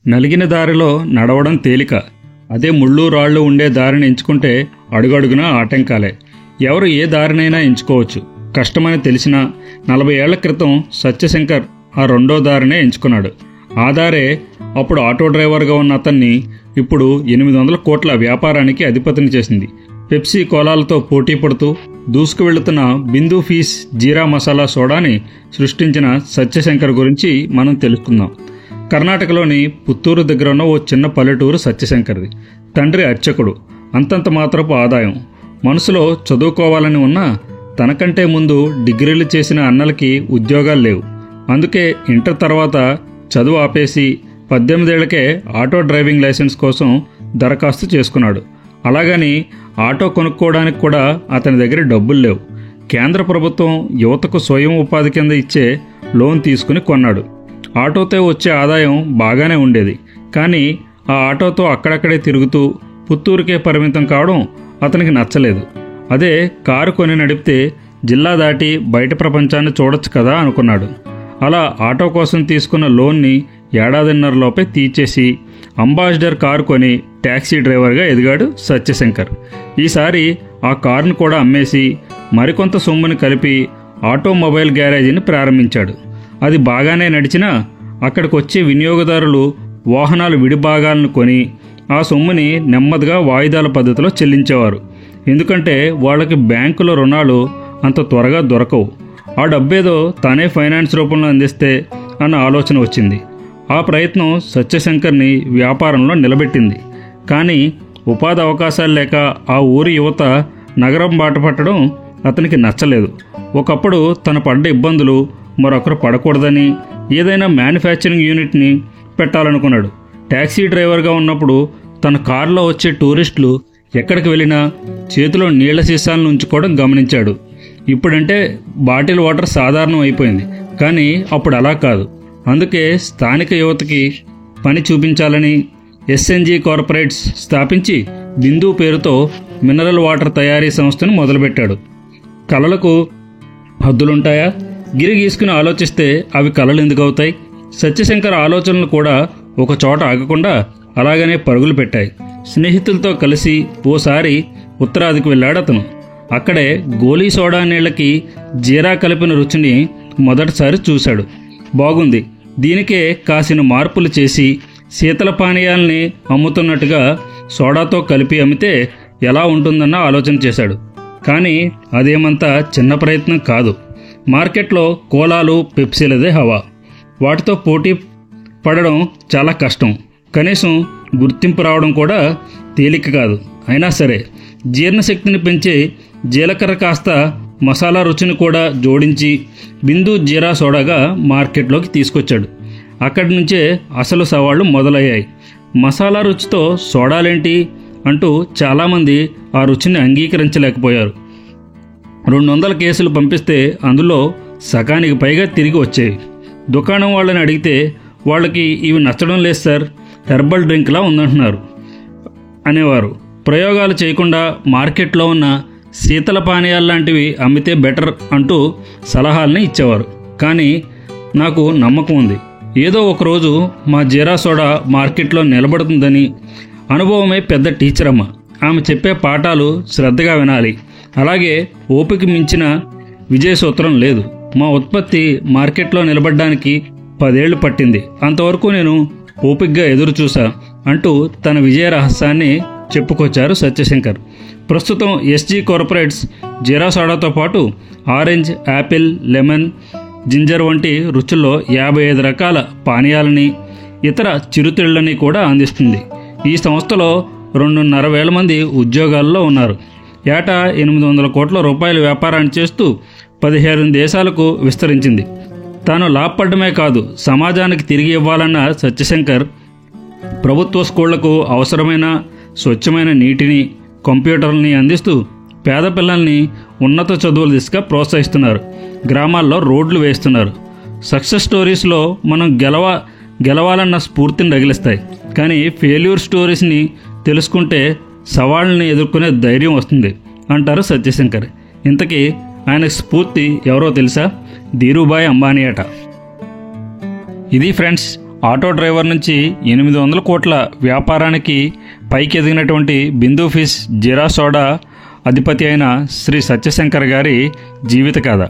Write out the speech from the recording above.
నలిగిన దారిలో నడవడం తేలిక, అదే ముళ్ళు రాళ్ళు ఉండే దారిని ఎంచుకుంటే అడుగడుగునా ఆటంకాలే. ఎవరు ఏ దారినైనా ఎంచుకోవచ్చు. కష్టమని తెలిసినా 40 ఏళ్ల క్రితం సత్యశంకర్ ఆ రెండో దారినే ఎంచుకున్నాడు. ఆ దారే అప్పుడు ఆటో డ్రైవర్గా ఉన్న అతన్ని ఇప్పుడు 800 కోట్ల వ్యాపారానికి అధిపతిని చేసింది. పెప్సీ కోలాలతో పోటీ పడుతూ దూసుకు వెళుతున్న బిందు ఫీస్ జీరా మసాలా సోడాని సృష్టించిన సత్యశంకర్ గురించి మనం తెలుసుకుందాం. కర్ణాటకలోని పుత్తూరు దగ్గర ఉన్న ఓ చిన్న పల్లెటూరు సత్యశంకర్ది. తండ్రి అర్చకుడు, అంతంత మాత్రపు ఆదాయం. మనసులో చదువుకోవాలని ఉన్నా తనకంటే ముందు డిగ్రీలు చేసిన అన్నలకి ఉద్యోగాలు లేవు. అందుకే ఇంటర్ తర్వాత చదువు ఆపేసి 18 ఏళ్లకే ఆటో డ్రైవింగ్ లైసెన్స్ కోసం దరఖాస్తు చేసుకున్నాడు. అలాగని ఆటో కొనుక్కోవడానికి కూడా అతని దగ్గర డబ్బులు లేవు. కేంద్ర ప్రభుత్వం యువతకు స్వయం ఉపాధి కింద ఇచ్చే లోన్ తీసుకుని కొన్నాడు. ఆటోతో వచ్చే ఆదాయం బాగానే ఉండేది. కానీ ఆ ఆటోతో అక్కడక్కడే తిరుగుతూ పుత్తూరుకే పరిమితం కావడం అతనికి నచ్చలేదు. అదే కారు కొని నడిపితే జిల్లా దాటి బయట ప్రపంచాన్ని చూడొచ్చు కదా అనుకున్నాడు. అలా ఆటో కోసం తీసుకున్న లోన్ని 1.5 ఏళ్లలోపే తీర్చేసి అంబాసిడర్ కారు కొని ట్యాక్సీ డ్రైవర్గా ఎదిగాడు సత్యశంకర్. ఈసారి ఆ కారును కూడా అమ్మేసి మరికొంత సొమ్ముని కలిపి ఆటోమొబైల్ గ్యారేజీని ప్రారంభించాడు. అది బాగానే నడిచినా అక్కడికి వచ్చే వినియోగదారులు వాహనాలు విడిభాగాలను కొని ఆ సొమ్ముని నెమ్మదిగా వాయిదాల పద్ధతిలో చెల్లించేవారు. ఎందుకంటే వాళ్ళకి బ్యాంకులో రుణాలు అంత త్వరగా దొరకవు. ఆ డబ్బేదో తానే ఫైనాన్స్ రూపంలో అందిస్తే అన్న ఆలోచన వచ్చింది. ఆ ప్రయత్నం సత్యశంకర్ని వ్యాపారంలో నిలబెట్టింది. కానీ ఉపాధి అవకాశాలు లేక ఆ ఊరి యువత నగరం బాట పట్టడం అతనికి నచ్చలేదు. ఒకప్పుడు తను పడ్డ ఇబ్బందులు మరొకరు పడకూడదని ఏదైనా మ్యానుఫ్యాక్చరింగ్ యూనిట్ని పెట్టాలనుకున్నాడు. ట్యాక్సీ డ్రైవర్గా ఉన్నప్పుడు తన కారులో వచ్చే టూరిస్టులు ఎక్కడికి వెళ్ళినా చేతిలో నీళ్ల సీసాలను ఉంచుకోవడం గమనించాడు. ఇప్పుడంటే బాటిల్ వాటర్ సాధారణం అయిపోయింది. కానీ అప్పుడు అలా కాదు. అందుకే స్థానిక యువతకి పని చూపించాలని ఎస్ఎన్జి కార్పొరేట్స్ స్థాపించి బిందు పేరుతో మినరల్ వాటర్ తయారీ సంస్థను మొదలుపెట్టాడు. కళలకు హద్దులుంటాయా? గిరి గీసుకుని ఆలోచిస్తే అవి కళలు ఎందుకు అవుతాయి? సత్యశంకర్ ఆలోచనలు కూడా ఒక చోట ఆగకుండా అలాగనే పరుగులు పెట్టాయి. స్నేహితులతో కలిసి ఓసారి ఉత్తరాదికి వెళ్ళాడు అతను. అక్కడే గోలీ సోడా నీళ్లకి జీరా కలిపిన రుచిని మొదటిసారి చూశాడు. బాగుంది, దీనికే కాసిన మార్పులు చేసి శీతల పానీయాల్ని అమ్ముతున్నట్టుగా సోడాతో కలిపి అమ్మితే ఎలా ఉంటుందన్న ఆలోచన చేశాడు. కానీ అదేమంతా చిన్న ప్రయత్నం కాదు. మార్కెట్లో కోలాలు, పెప్సీలదే హవా. వాటితో పోటీ పడడం చాలా కష్టం. కనీసం గుర్తింపు రావడం కూడా తేలిక కాదు. అయినా సరే జీర్ణశక్తిని పెంచే జీలకర్ర కాస్త మసాలా రుచిని కూడా జోడించి బిందు జీరా సోడాగా మార్కెట్లోకి తీసుకొచ్చాడు. అక్కడి నుంచే అసలు సవాళ్లు మొదలయ్యాయి. మసాలా రుచితో సోడాలేంటి అంటూ చాలామంది ఆ రుచిని అంగీకరించలేకపోయారు. 200 కేసులు పంపిస్తే అందులో సగానికి పైగా తిరిగి వచ్చేవి. దుకాణం వాళ్ళని అడిగితే వాళ్ళకి ఇవి నచ్చడం లేదు సార్, హెర్బల్ డ్రింక్లా ఉందంటున్నారు అనేవారు. ప్రయోగాలు చేయకుండా మార్కెట్లో ఉన్న శీతల పానీయాలు లాంటివి అమ్మితే బెటర్ అంటూ సలహాలని ఇచ్చేవారు. కానీ నాకు నమ్మకం ఉంది, ఏదో ఒకరోజు మా జీరా సోడా మార్కెట్లో నిలబడుతుందని. అనుభవమే పెద్ద టీచర్ అమ్మ. ఆమె చెప్పే పాఠాలు శ్రద్ధగా వినాలి. అలాగే ఓపిక మించిన విజయ సూత్రం లేదు. మా ఉత్పత్తి మార్కెట్లో నిలబడడానికి 10 ఏళ్లు పట్టింది. అంతవరకు నేను ఓపికగా ఎదురు చూసా అంటూ తన విజయ రహస్యాన్ని చెప్పుకొచ్చారు సత్యశంకర్. ప్రస్తుతం ఎస్జీ కార్పొరేట్స్ జీరా సోడాతో పాటు ఆరెంజ్, యాపిల్, లెమన్, జింజర్ వంటి రుచుల్లో 55 రకాల పానీయాలని, ఇతర చిరుతిళ్లని కూడా అందిస్తుంది. ఈ సంస్థలో 2,500 మంది ఉద్యోగాల్లో ఉన్నారు. ఏటా 800 కోట్ల రూపాయల వ్యాపారాన్ని చేస్తూ 15 దేశాలకు విస్తరించింది. తాను లాభపడమే కాదు, సమాజానికి తిరిగి ఇవ్వాలన్న సత్యశంకర్ ప్రభుత్వ స్కూళ్లకు అవసరమైన స్వచ్ఛమైన నీటిని, కంప్యూటర్లని అందిస్తూ పేద పిల్లల్ని ఉన్నత చదువుల దిశగా ప్రోత్సహిస్తున్నారు. గ్రామాల్లో రోడ్లు వేస్తున్నారు. సక్సెస్ స్టోరీస్లో మనం గెలవాలన్న స్ఫూర్తిని రగిలిస్తాయి. కానీ ఫెయిల్యూర్ స్టోరీస్ని తెలుసుకుంటే సవాళ్ళని ఎదుర్కొనే ధైర్యం వస్తుంది అంటారు సత్యశంకర్. ఇంతకీ ఆయన స్ఫూర్తి ఎవరో తెలుసా? ధీరుభాయ్ అంబానీ అట. ఇది ఫ్రెండ్స్, ఆటో డ్రైవర్ నుంచి 800 కోట్ల వ్యాపారానికి పైకి ఎదిగినటువంటి బిందు ఫిష్ జీరా సోడా అధిపతి అయిన శ్రీ సత్యశంకర్ గారి జీవిత కథ.